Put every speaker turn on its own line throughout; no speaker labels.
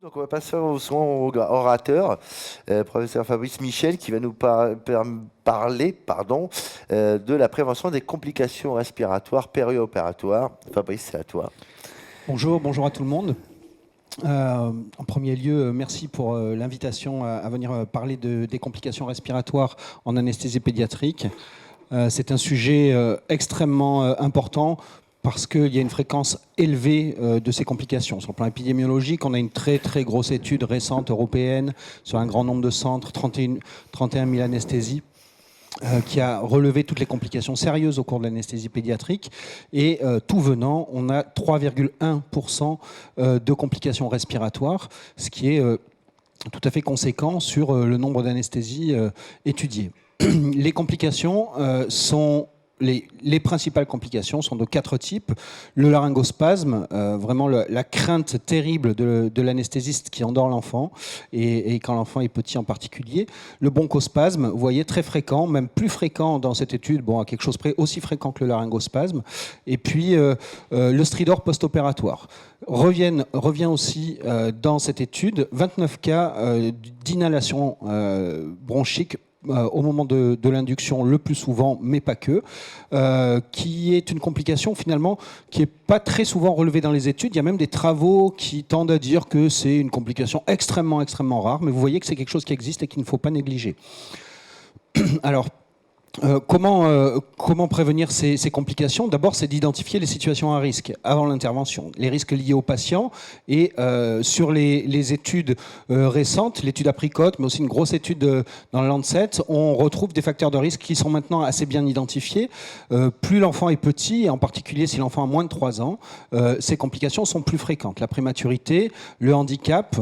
Donc on va passer au second orateur, professeur Fabrice Michel, qui va nous parler de la prévention des complications respiratoires périopératoires. Fabrice, c'est à toi.
Bonjour à tout le monde. En premier lieu, merci pour l'invitation à venir parler des complications respiratoires en anesthésie pédiatrique. C'est un sujet extrêmement important parce qu'il y a une fréquence élevée de ces complications. Sur le plan épidémiologique, on a une très grosse étude récente européenne sur un grand nombre de centres, 31 000 anesthésies, qui a relevé toutes les complications sérieuses au cours de l'anesthésie pédiatrique. Et tout venant, on a 3,1% de complications respiratoires, ce qui est tout à fait conséquent sur le nombre d'anesthésies étudiées. Les complications sont... Les principales complications sont de 4 types. Le laryngospasme, vraiment la crainte terrible de l'anesthésiste qui endort l'enfant, et quand l'enfant est petit en particulier. Le bronchospasme, vous voyez, très fréquent, même plus fréquent dans cette étude, à quelque chose près aussi fréquent que le laryngospasme. Et puis le stridor post-opératoire. Revient aussi dans cette étude 29 cas d'inhalation bronchique au moment de l'induction le plus souvent, mais pas que, qui est une complication finalement qui n'est pas très souvent relevée dans les études. Il y a même des travaux qui tendent à dire que c'est une complication extrêmement rare, mais vous voyez que c'est quelque chose qui existe et qu'il ne faut pas négliger. Alors, comment prévenir ces complications? D'abord, c'est d'identifier les situations à risque avant l'intervention, les risques liés aux patients. Et sur les études récentes, l'étude Apricot, mais aussi une grosse étude dans le Lancet, on retrouve des facteurs de risque qui sont maintenant assez bien identifiés. Plus l'enfant est petit, et en particulier si l'enfant a moins de 3 ans, ces complications sont plus fréquentes. La prématurité, le handicap,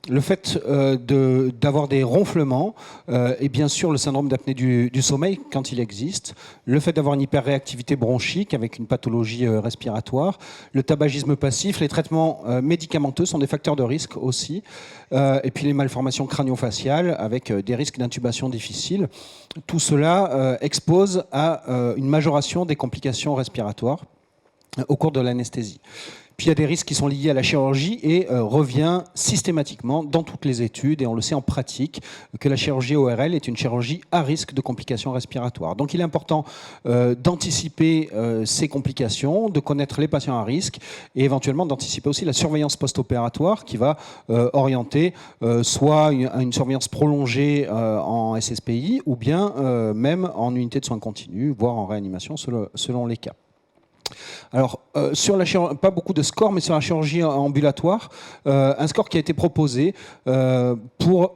le fait d'avoir des ronflements et bien sûr le syndrome d'apnée du sommeil quand il existe, le fait d'avoir une hyperréactivité bronchique avec une pathologie respiratoire, le tabagisme passif, les traitements médicamenteux sont des facteurs de risque aussi, et puis les malformations crânio-faciales avec des risques d'intubation difficiles. Tout cela expose à une majoration des complications respiratoires au cours de l'anesthésie. Puis il y a des risques qui sont liés à la chirurgie et revient systématiquement dans toutes les études, et on le sait en pratique, que la chirurgie ORL est une chirurgie à risque de complications respiratoires. Donc il est important d'anticiper ces complications, de connaître les patients à risque et éventuellement d'anticiper aussi la surveillance post-opératoire qui va orienter soit une surveillance prolongée en SSPI ou bien même en unité de soins continus, voire en réanimation selon les cas. Alors, sur la chirurgie, pas beaucoup de scores, mais sur la chirurgie ambulatoire, un score qui a été proposé pour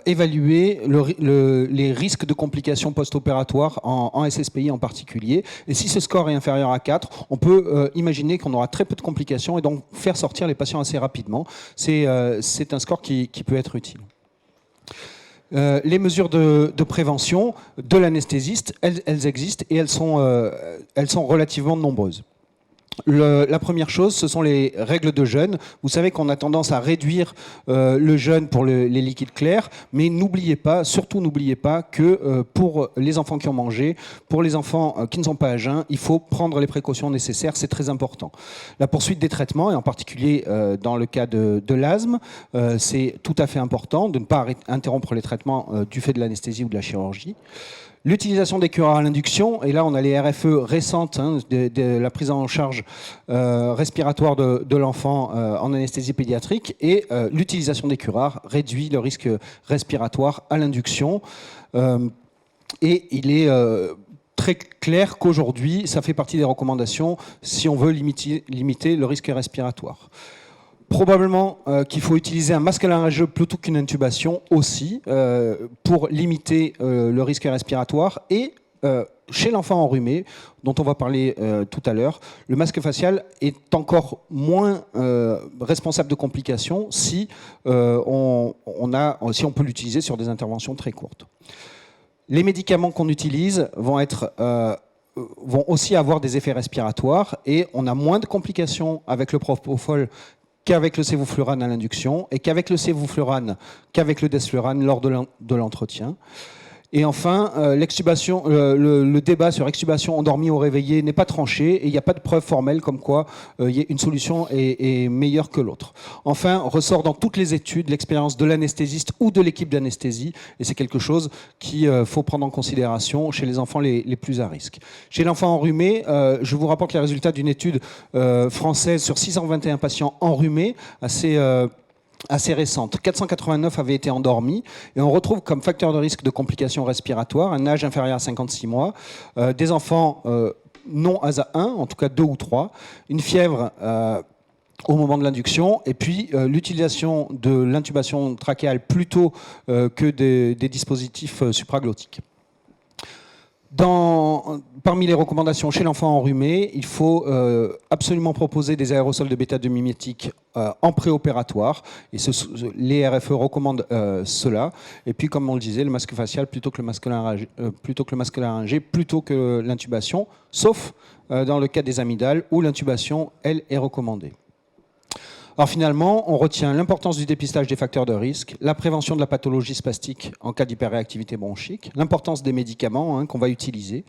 évaluer les risques de complications post-opératoires en SSPI en particulier. Et si ce score est inférieur à 4, on peut imaginer qu'on aura très peu de complications et donc faire sortir les patients assez rapidement. C'est un score qui peut être utile. Les mesures de prévention de l'anesthésiste, elles existent et elles sont relativement nombreuses. La première chose, ce sont les règles de jeûne. Vous savez qu'on a tendance à réduire le jeûne pour les liquides clairs, mais surtout n'oubliez pas que pour les enfants qui ont mangé, pour les enfants qui ne sont pas à jeun, il faut prendre les précautions nécessaires, c'est très important. La poursuite des traitements, et en particulier dans le cas de l'asthme, c'est tout à fait important de ne pas interrompre les traitements du fait de l'anesthésie ou de la chirurgie. L'utilisation des curares à l'induction, et là on a les RFE récentes de la prise en charge respiratoire de l'enfant en anesthésie pédiatrique, et l'utilisation des curares réduit le risque respiratoire à l'induction. Et il est très clair qu'aujourd'hui, ça fait partie des recommandations si on veut limiter le risque respiratoire. Probablement qu'il faut utiliser un masque laryngeux plutôt qu'une intubation aussi pour limiter le risque respiratoire. Et chez l'enfant enrhumé, dont on va parler tout à l'heure, le masque facial est encore moins responsable de complications si on peut l'utiliser sur des interventions très courtes. Les médicaments qu'on utilise vont aussi avoir des effets respiratoires, et on a moins de complications avec le propofol qu'avec le sévoflurane à l'induction, et qu'avec le sévoflurane, qu'avec le desflurane lors de l'entretien. Et enfin, le débat sur extubation endormie ou réveillée n'est pas tranché et il n'y a pas de preuve formelle comme quoi une solution est meilleure que l'autre. Enfin, ressort dans toutes les études l'expérience de l'anesthésiste ou de l'équipe d'anesthésie et c'est quelque chose qu'il faut prendre en considération chez les enfants les plus à risque. Chez l'enfant enrhumé, je vous rapporte les résultats d'une étude française sur 621 patients enrhumés, assez récente. 489 avaient été endormis et on retrouve comme facteur de risque de complications respiratoires un âge inférieur à 56 mois, des enfants non ASA 1, en tout cas 2 ou 3, une fièvre au moment de l'induction et puis l'utilisation de l'intubation trachéale plutôt que des dispositifs supraglottiques. Parmi les recommandations chez l'enfant enrhumé, il faut absolument proposer des aérosols de bêta-2 mimétique en préopératoire. Et les RFE recommandent cela. Et puis, comme on le disait, le masque facial plutôt que le masque laryngé, plutôt que l'intubation, sauf dans le cas des amygdales où l'intubation, elle, est recommandée. Alors finalement, on retient l'importance du dépistage des facteurs de risque, la prévention de la pathologie spastique en cas d'hyperréactivité bronchique, l'importance des médicaments qu'on va utiliser,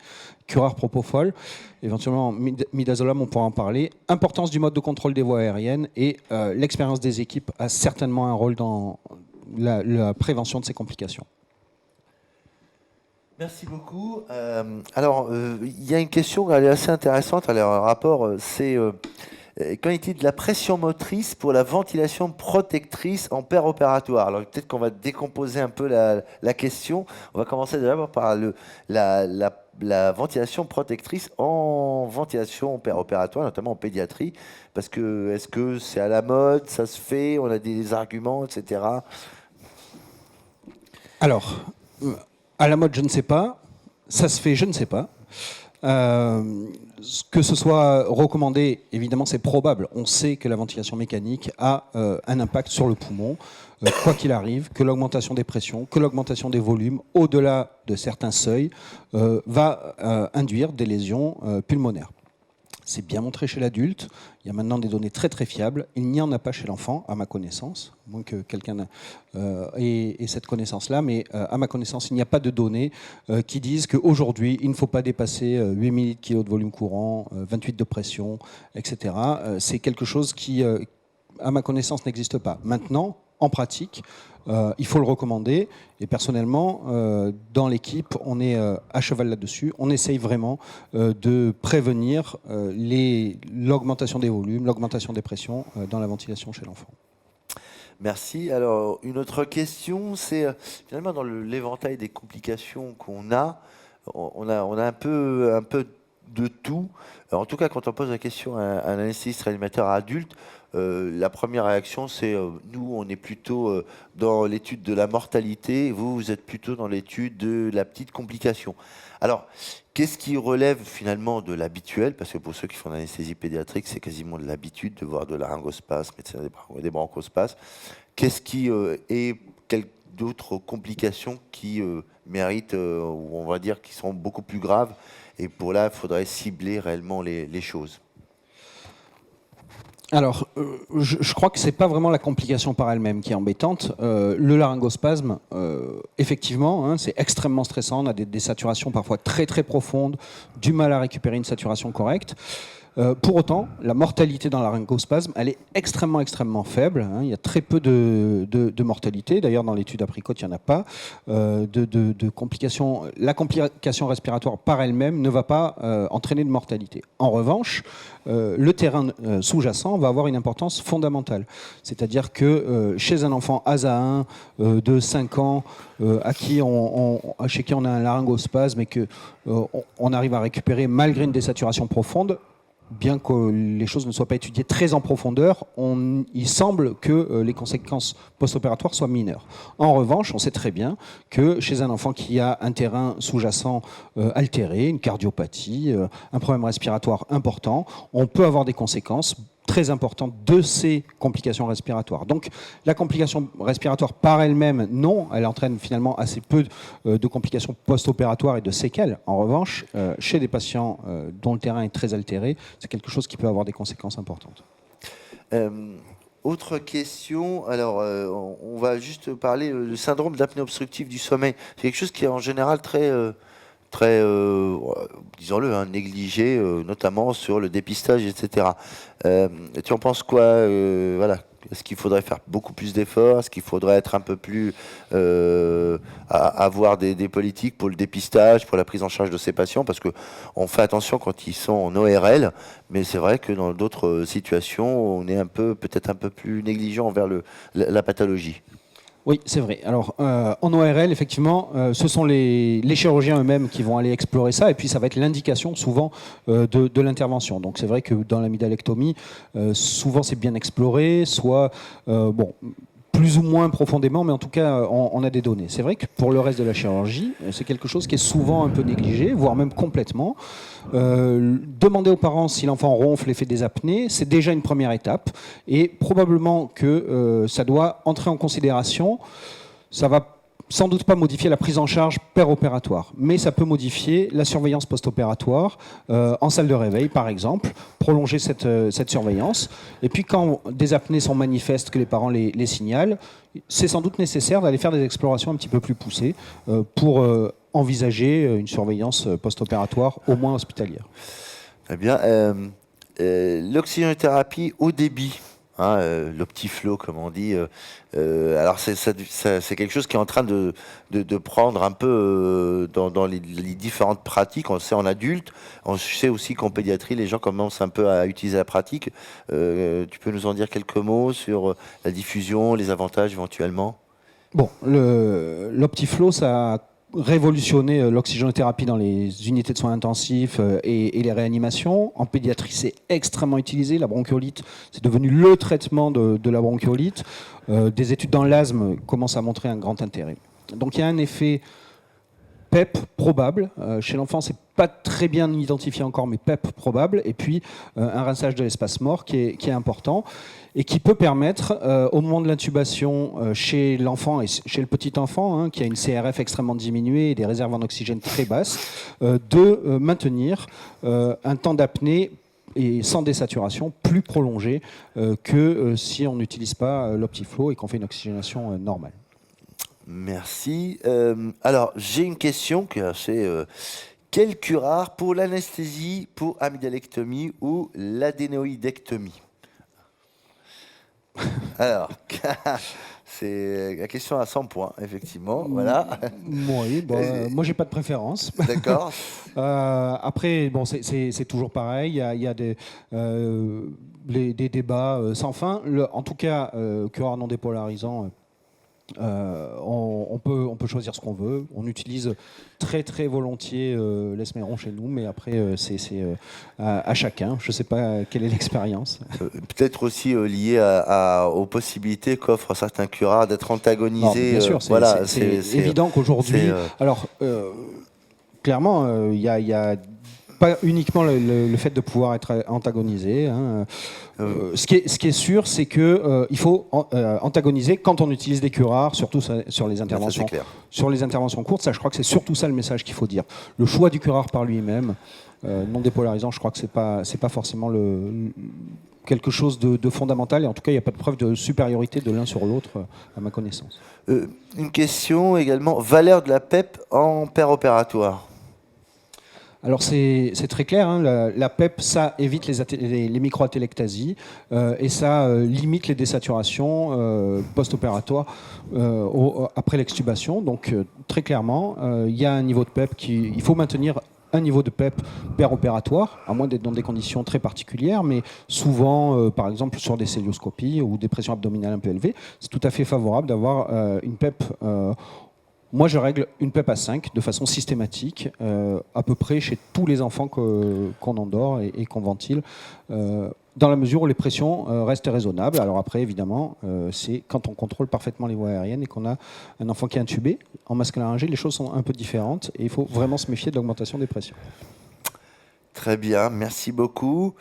curare, propofol, éventuellement midazolam, on pourra en parler, importance du mode de contrôle des voies aériennes et l'expérience des équipes a certainement un rôle dans la prévention de ces complications.
Merci beaucoup. Alors, il y a une question, elle est assez intéressante. Alors, un rapport, c'est... Qu'en est-il de la pression motrice pour la ventilation protectrice en péropératoire? Alors peut-être qu'on va décomposer un peu la question. On va commencer d'abord par la ventilation protectrice en ventilation péropératoire, notamment en pédiatrie. Parce que est-ce que c'est à la mode, ça se fait, on a des arguments, etc.
Alors, à la mode, je ne sais pas. Ça se fait, je ne sais pas. Que ce soit recommandé, évidemment, c'est probable. On sait que la ventilation mécanique a un impact sur le poumon, quoi qu'il arrive, que l'augmentation des pressions, que l'augmentation des volumes, au-delà de certains seuils, va induire des lésions pulmonaires. C'est bien montré chez l'adulte. Il y a maintenant des données très très fiables. Il n'y en a pas chez l'enfant, à ma connaissance, à moins que quelqu'un ait cette connaissance-là. Mais à ma connaissance, il n'y a pas de données qui disent qu'aujourd'hui, il ne faut pas dépasser 8 ml/kg de volume courant, 28 de pression, etc. C'est quelque chose qui, à ma connaissance, n'existe pas. Maintenant, en pratique, il faut le recommander. Et personnellement, dans l'équipe, on est à cheval là-dessus. On essaye vraiment de prévenir l'augmentation des volumes, l'augmentation des pressions dans la ventilation chez l'enfant.
Merci. Alors, une autre question, c'est finalement dans l'éventail des complications qu'on a, on a un peu de tout. Alors, en tout cas, quand on pose la question à un anesthésiste réanimateur adulte, la première réaction, c'est nous, on est plutôt dans l'étude de la mortalité, vous êtes plutôt dans l'étude de la petite complication. Alors, qu'est-ce qui relève finalement de l'habituel? Parce que pour ceux qui font l'anesthésie pédiatrique, c'est quasiment de l'habitude de voir de laryngospasme, des bronchospasmes. Qu'est-ce qui est d'autres complications qui méritent, ou on va dire, qui sont beaucoup plus graves? Et pour là, il faudrait cibler réellement les choses.
Alors, je crois que ce n'est pas vraiment la complication par elle-même qui est embêtante. Le laryngospasme, effectivement, c'est extrêmement stressant. On a des saturations parfois très très profondes, du mal à récupérer une saturation correcte. Pour autant, la mortalité dans le laryngospasme, elle est extrêmement, extrêmement faible. Il y a très peu de mortalité. D'ailleurs, dans l'étude Apricot, il n'y en a pas. De complications. La complication respiratoire par elle-même ne va pas entraîner de mortalité. En revanche, le terrain sous-jacent va avoir une importance fondamentale. C'est-à-dire que chez un enfant ASA 1 de 5 ans, chez qui on a un laryngospasme et qu'on arrive à récupérer malgré une désaturation profonde, bien que les choses ne soient pas étudiées très en profondeur, il semble que les conséquences post-opératoires soient mineures. En revanche, on sait très bien que chez un enfant qui a un terrain sous-jacent altéré, une cardiopathie, un problème respiratoire important, on peut avoir des conséquences très importante de ces complications respiratoires. Donc la complication respiratoire par elle-même, non, elle entraîne finalement assez peu de complications post-opératoires et de séquelles. En revanche, chez des patients dont le terrain est très altéré, c'est quelque chose qui peut avoir des conséquences importantes.
Autre question, alors on va juste parler du syndrome d'apnée obstructive du sommeil. C'est quelque chose qui est en général très, disons-le, hein, négligé, notamment sur le dépistage, etc. Tu en penses quoi voilà. Est-ce qu'il faudrait faire beaucoup plus d'efforts? Est-ce qu'il faudrait être un peu plus avoir des politiques pour le dépistage, pour la prise en charge de ces patients? Parce que on fait attention quand ils sont en ORL, mais c'est vrai que dans d'autres situations, on est peut-être un peu plus négligent envers la pathologie.
Oui, c'est vrai. Alors, en ORL, effectivement, ce sont les chirurgiens eux-mêmes qui vont aller explorer ça, et puis ça va être l'indication souvent de l'intervention. Donc, c'est vrai que dans l'amygdalectomie, souvent c'est bien exploré, soit bon, plus ou moins profondément, mais en tout cas, on a des données. C'est vrai que pour le reste de la chirurgie, c'est quelque chose qui est souvent un peu négligé, voire même complètement. Demander aux parents si l'enfant ronfle et fait des apnées, c'est déjà une première étape. Et probablement que ça doit entrer en considération. Ça va sans doute pas modifier la prise en charge péropératoire, mais ça peut modifier la surveillance post-opératoire en salle de réveil, par exemple, prolonger cette surveillance. Et puis quand des apnées sont manifestes, que les parents les signalent, c'est sans doute nécessaire d'aller faire des explorations un petit peu plus poussées pour envisager une surveillance post-opératoire, au moins hospitalière.
Très bien. L'oxygénothérapie haut débit. Hein, l'optiflow, comme on dit. Alors c'est quelque chose qui est en train de prendre un peu dans les différentes pratiques. On le sait en adulte, on sait aussi qu'en pédiatrie, les gens commencent un peu à utiliser la pratique. Tu peux nous en dire quelques mots sur la diffusion, les avantages éventuellement?
Bon, l'optiflow, ça a révolutionné l'oxygénothérapie dans les unités de soins intensifs et les réanimations. En pédiatrie, c'est extrêmement utilisé. La bronchiolite, c'est devenu le traitement de la bronchiolite. Des études dans l'asthme commencent à montrer un grand intérêt. Donc il y a un effet PEP probable. Chez l'enfant, c'est pas très bien identifié encore, mais PEP probable. Et puis un rinçage de l'espace mort qui est important et qui peut permettre, au moment de l'intubation chez l'enfant et chez le petit enfant, hein, qui a une CRF extrêmement diminuée et des réserves en oxygène très basses, de maintenir un temps d'apnée et sans désaturation plus prolongé que si on n'utilise pas l'optiflow et qu'on fait une oxygénation normale.
Merci. Alors, j'ai une question qui est assez... quel curare pour l'anesthésie, pour amygdalectomie ou l'adénoïdectomie? Alors, c'est la question à 100 points, effectivement. Voilà.
Oui, bon, moi, j'ai pas de préférence.
D'accord.
Après, bon, c'est toujours pareil. Il y a des débats sans fin. En tout cas, curare non dépolarisant. On peut choisir ce qu'on veut. On utilise très volontiers l'esméron chez nous, mais après c'est à chacun. Je ne sais pas quelle est l'expérience.
Peut-être aussi lié aux possibilités qu'offrent certains curares d'être antagonisés.
Bien sûr,
voilà,
c'est évident qu'aujourd'hui. Alors, clairement, il y a pas uniquement le fait de pouvoir être antagonisé. Hein. Ce qui est sûr, c'est qu'il faut antagoniser quand on utilise des curares, surtout sur les interventions. Sur les interventions courtes, ça, je crois que c'est surtout ça le message qu'il faut dire. Le choix du curare par lui-même, non dépolarisant, je crois que c'est pas forcément quelque chose de fondamental. Et en tout cas, il n'y a pas de preuve de supériorité de l'un sur l'autre, à ma connaissance.
Une question également, valeur de la PEP en péropératoire.
Alors c'est très clair, hein, la PEP, ça évite les microatélectasies et ça limite les désaturations post-opératoires après l'extubation. Donc très clairement, il y a un niveau de PEP il faut maintenir un niveau de PEP péropératoire, à moins d'être dans des conditions très particulières, mais souvent, par exemple, sur des célioscopies ou des pressions abdominales un peu élevées, c'est tout à fait favorable d'avoir une PEP. Moi, je règle une PEP à 5 de façon systématique, à peu près chez tous les enfants qu'on endort et qu'on ventile, dans la mesure où les pressions restent raisonnables. Alors après, évidemment, c'est quand on contrôle parfaitement les voies aériennes et qu'on a un enfant qui est intubé. En masque laryngé, les choses sont un peu différentes et il faut vraiment se méfier de l'augmentation des pressions.
Très bien, merci beaucoup.